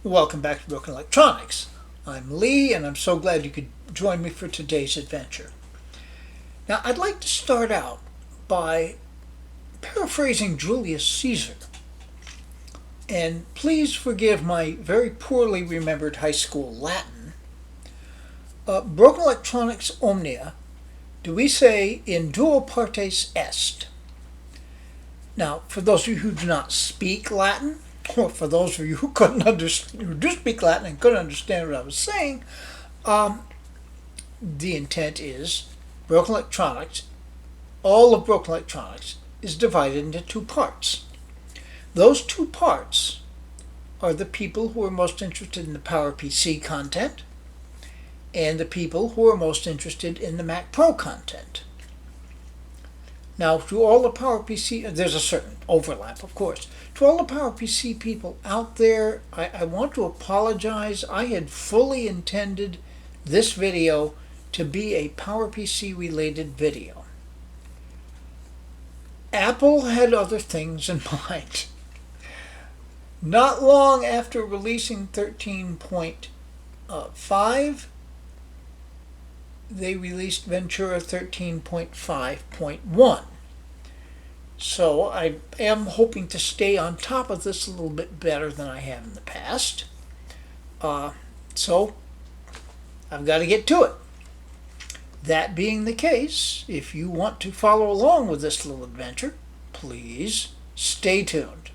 Welcome back to Broken Electronics. I'm Lee, and I'm so glad you could join me for today's adventure. Now, I'd like to start out by paraphrasing Julius Caesar. And please forgive my very poorly remembered high school Latin. Broken Electronics omnia, do we say in duo partes est? Now, for those of you who do not speak Latin, or for those of you who who do speak Latin and couldn't understand what I was saying, the intent is Broken Electronics, all of Broken Electronics is divided into two parts. Those two parts are the people who are most interested in the PowerPC content and the people who are most interested in the Mac Pro content. Now, to all the PowerPC, there's a certain overlap, of course. To all the PowerPC people out there, I want to apologize. I had fully intended this video to be a PowerPC related video. Apple had other things in mind. Not long after releasing 13.5, they released Ventura 13.5.1. So I am hoping to stay on top of this a little bit better than I have in the past. So I've got to get to it. That being the case, if you want to follow along with this little adventure, please stay tuned.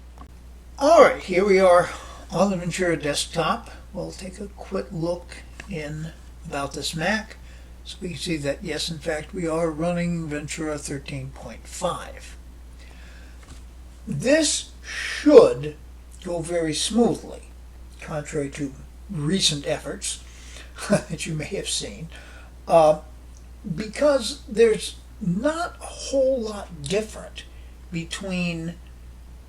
Alright, here we are on the Ventura desktop. We'll take a quick look in about this Mac. So we can see that, yes, in fact, we are running Ventura 13.5. This should go very smoothly, contrary to recent efforts that you may have seen, because there's not a whole lot different between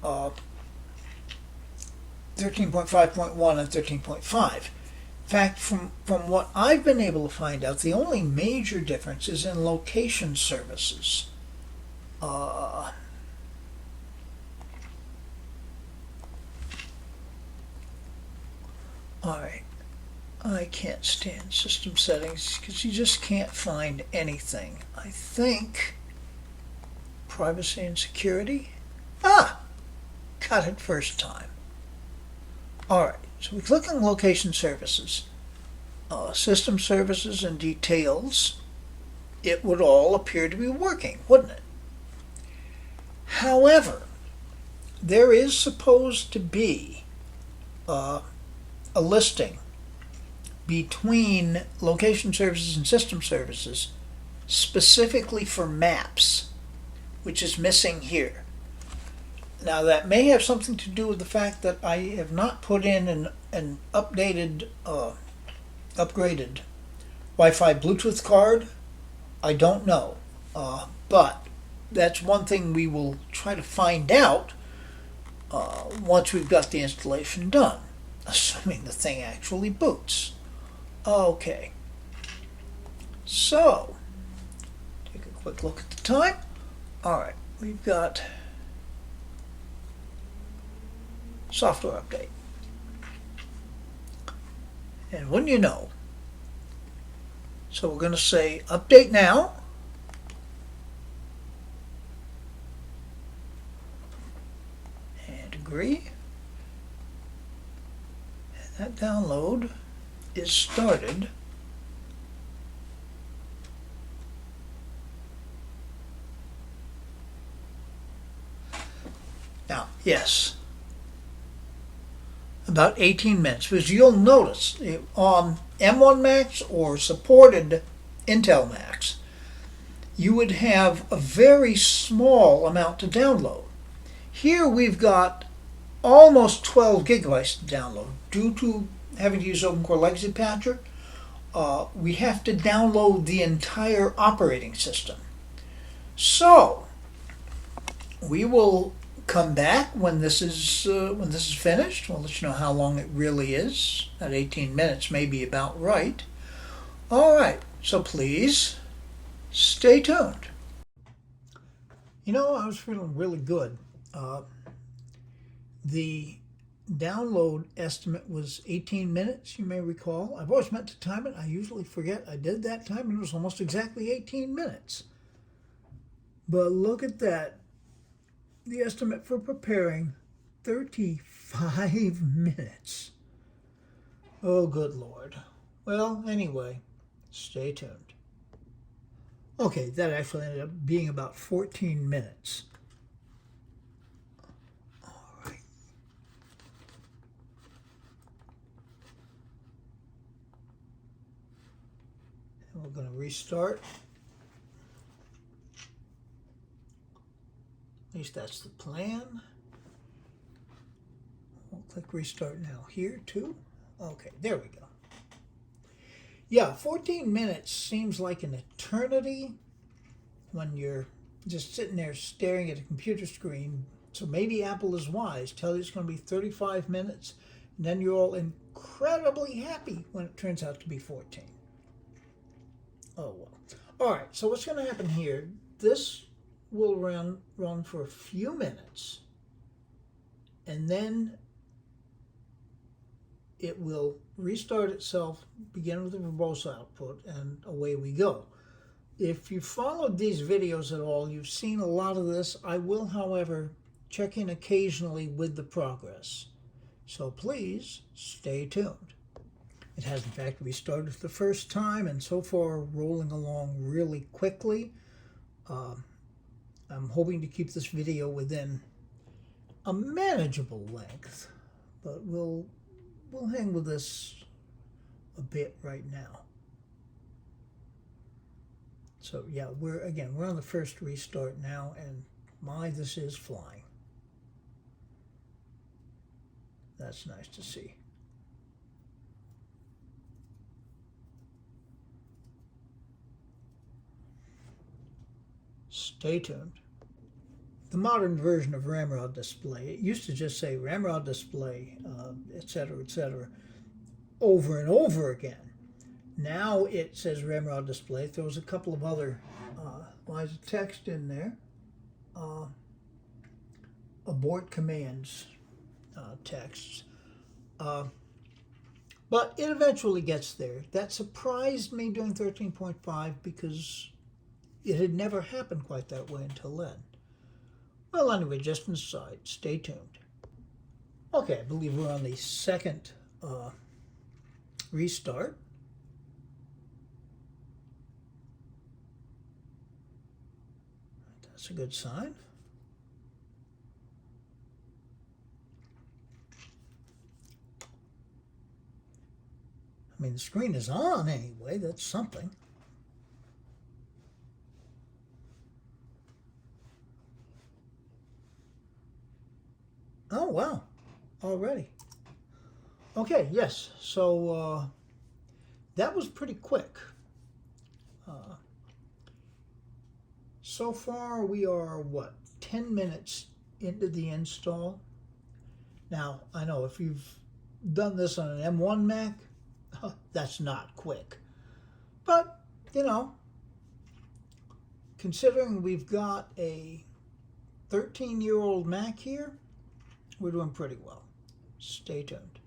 13.5.1 and 13.5. In fact, from what I've been able to find out, the only major difference is in location services. All right, I can't stand system settings because you just can't find anything. I think privacy and security. Got it first time. All right. So we click on location services, system services and details. It would all appear to be working, wouldn't it? However, there is supposed to be a listing between location services and system services specifically for maps, which is missing here. Now, that may have something to do with the fact that I have not put in an updated, upgraded Wi-Fi Bluetooth card. I don't know. But that's one thing we will try to find out once we've got the installation done, assuming the thing actually boots. Okay. So, take a quick look at the time. All right, we've got software update. And wouldn't you know? So we're going to say update now. And agree. And that download is started. Now, yes. About 18 minutes, because you'll notice on M1 Macs or supported Intel Macs, you would have a very small amount to download. Here we've got almost 12 gigabytes to download. Due to having to use OpenCore Legacy Patcher, we have to download the entire operating system. So we will come back when this is finished. We'll let you know how long it really is. That 18 minutes may be about right. All right, so please stay tuned. You know, I was feeling really good. The download estimate was 18 minutes, you may recall. I've always meant to time it. I usually forget. I did that time, and it was almost exactly 18 minutes. But look at that. The estimate for preparing, 35 minutes. Oh, good Lord. Well, anyway, stay tuned. Okay, that actually ended up being about 14 minutes. All right. And we're going to restart. At least that's the plan. We'll click restart now here too. Okay, there we go. Yeah, 14 minutes seems like an eternity when you're just sitting there staring at a computer screen. So maybe Apple is wise, tell you it's going to be 35 minutes, and then you're all incredibly happy when it turns out to be 14. Oh well. All right, so what's going to happen here, this will run for a few minutes, and then it will restart itself, begin with the verbose output, and away we go. If you followed these videos at all, you've seen a lot of this. I will, however, check in occasionally with the progress. So please stay tuned. It has, in fact, restarted the first time, and so far rolling along really quickly. I'm hoping to keep this video within a manageable length, but we'll hang with this a bit right now. So yeah, we're on the first restart now, and my, this is flying. That's nice to see. Stay tuned. The modern version of Ramrod Display, it used to just say Ramrod Display, etc., over and over again. Now it says Ramrod Display, throws a couple of other lines of text in there. Abort commands texts. But it eventually gets there. That surprised me during 13.5 because it had never happened quite that way until then. Well, anyway, just an aside, stay tuned. Okay, I believe we're on the second restart. That's a good sign. I mean, the screen is on anyway, that's something. Oh, wow, already. Okay, yes, so that was pretty quick. So far we are, 10 minutes into the install. Now, I know if you've done this on an M1 Mac, that's not quick. But, considering we've got a 13-year-old Mac here, we're doing pretty well. Stay tuned.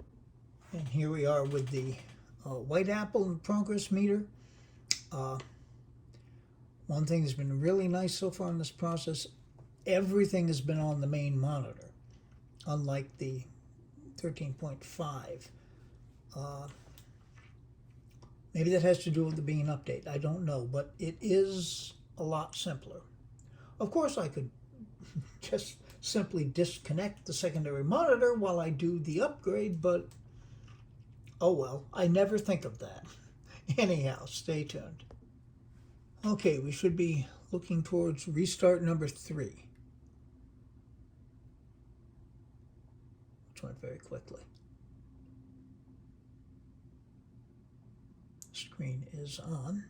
And here we are with the white apple and progress meter. One thing that's been really nice so far in this process, everything has been on the main monitor, unlike the 13.5. Maybe that has to do with the being update. I don't know, but it is a lot simpler. Of course, I could just simply disconnect the secondary monitor while I do the upgrade, but oh well, I never think of that. Anyhow, stay tuned. Okay, we should be looking towards restart number 3. Which went very quickly. Screen is on.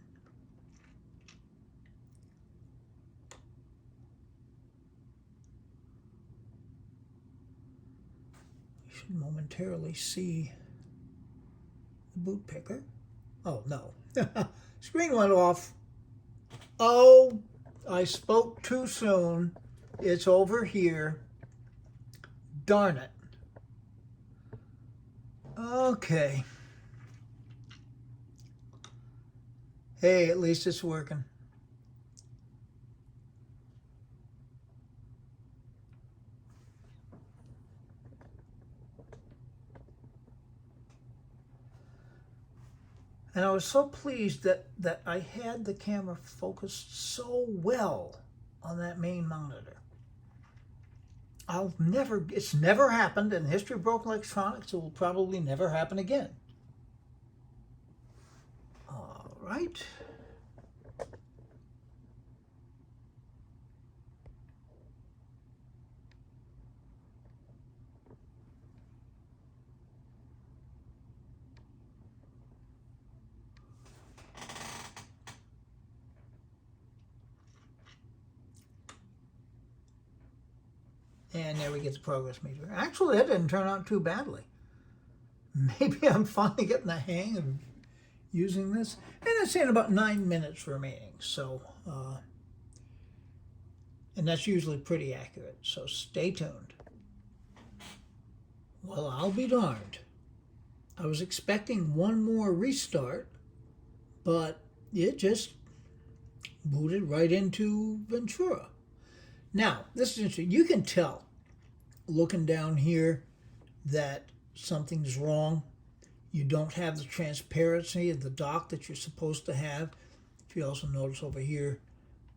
We should momentarily see the boot picker. Oh, no. Screen went off. Oh, I spoke too soon. It's over here. Darn it. Okay. Hey, at least it's working. And I was so pleased that I had the camera focused so well on that main monitor. It's never happened in the history of broken electronics. It will probably never happen again. All right. And there we get the progress meter. Actually, that didn't turn out too badly. Maybe I'm finally getting the hang of using this. And it's in about 9 minutes remaining. So, and that's usually pretty accurate. So stay tuned. Well, I'll be darned. I was expecting one more restart, but it just booted right into Ventura. Now, this is interesting. You can tell looking down here that something's wrong. You don't have the transparency of the dock that you're supposed to have. If you also notice over here,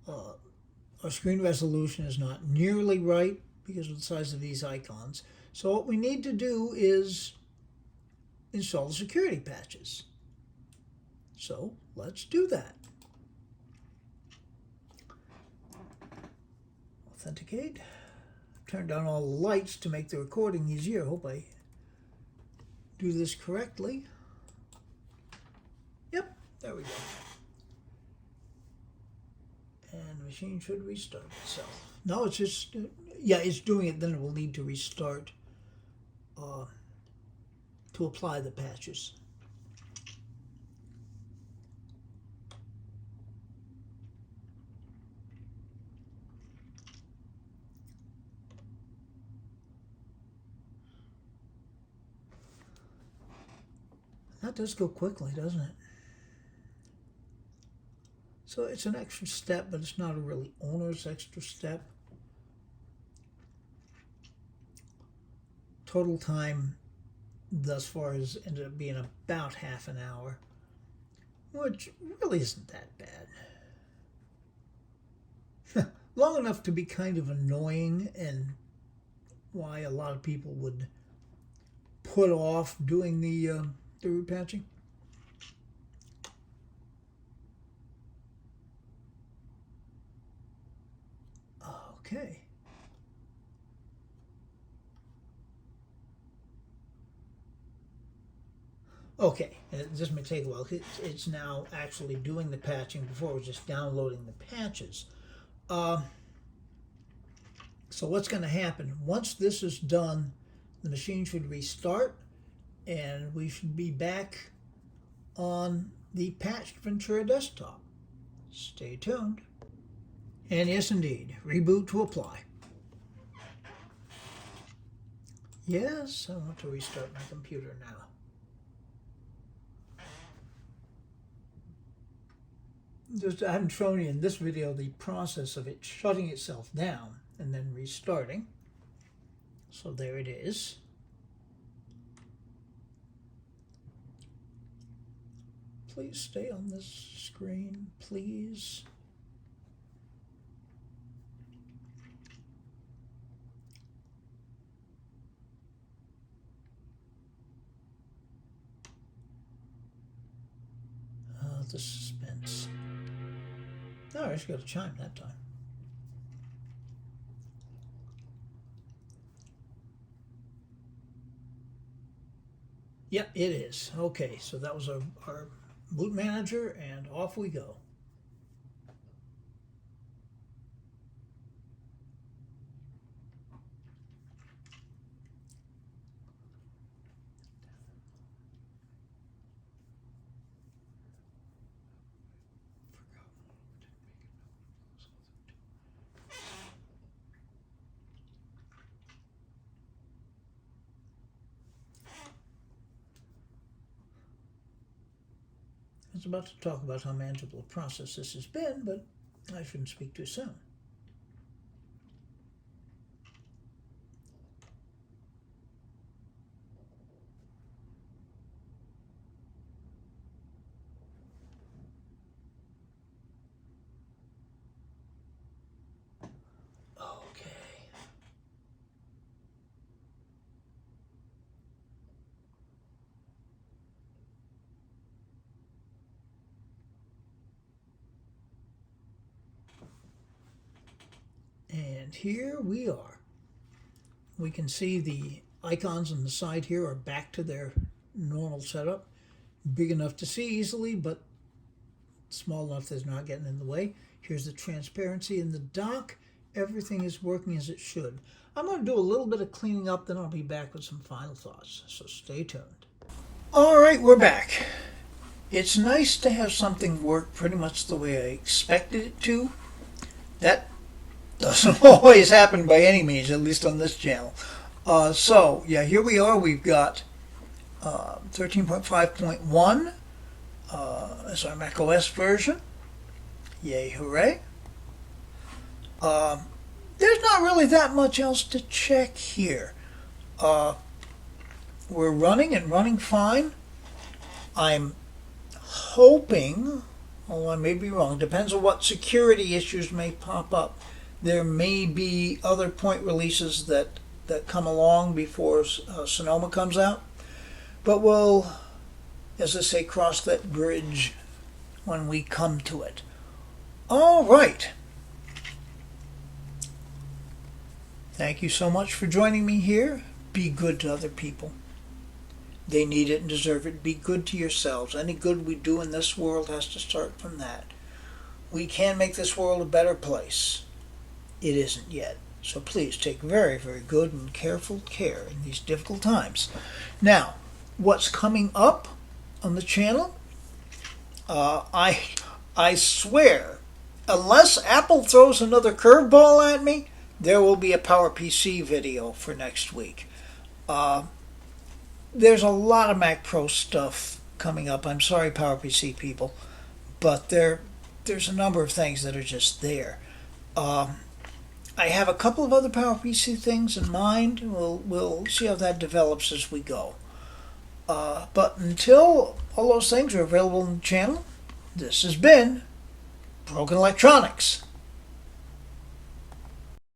our screen resolution is not nearly right because of the size of these icons. So what we need to do is install the security patches. So let's do that. Authenticate. Turn down all the lights to make the recording easier. Hope I do this correctly. Yep, there we go. And the machine should restart itself. No, it's just, yeah, it's doing it. Then it will need to restart to apply the patches. That does go quickly, doesn't it? So it's an extra step, but it's not a really onerous extra step. Total time thus far has ended up being about half an hour, which really isn't that bad. Long enough to be kind of annoying and why a lot of people would put off doing the root patching. Okay. Okay, this may take a while. It's now actually doing the patching. Before it was just downloading the patches. So what's going to happen? Once this is done, the machine should restart, and we should be back on the patched Ventura desktop. Stay tuned. And yes, indeed, reboot to apply. Yes, I want to restart my computer now. I haven't shown you in this video the process of it shutting itself down and then restarting. So there it is. Please stay on this screen, please. The suspense. Oh, I just got a chime that time. Yep, it is. Okay, so that was our boot manager, and off we go. was about to talk about how manageable a process this has been, but I shouldn't speak too soon. Okay. And here we are. We can see the icons on the side here are back to their normal setup. Big enough to see easily, but small enough that it's not getting in the way. Here's the transparency in the dock. Everything is working as it should. I'm going to do a little bit of cleaning up, then I'll be back with some final thoughts, so stay tuned. All right, we're back. It's nice to have something work pretty much the way I expected it to. That doesn't always happen by any means, at least on this channel. So, yeah, here we are. We've got 13.5.1 as our macOS version. Yay, hooray. There's not really that much else to check here. We're running and running fine. I'm hoping, although I may be wrong, depends on what security issues may pop up. There may be other point releases that come along before Sonoma comes out. But we'll, as I say, cross that bridge when we come to it. All right. Thank you so much for joining me here. Be good to other people. They need it and deserve it. Be good to yourselves. Any good we do in this world has to start from that. We can make this world a better place. It isn't yet. So please take very, very good and careful care in these difficult times. Now, what's coming up on the channel? I swear, unless Apple throws another curveball at me, there will be a PowerPC video for next week. There's a lot of Mac Pro stuff coming up. I'm sorry, PowerPC people, but there's a number of things that are just there. I have a couple of other PowerPC things in mind. We'll see how that develops as we go. But until all those things are available on the channel, this has been Broken Electronics.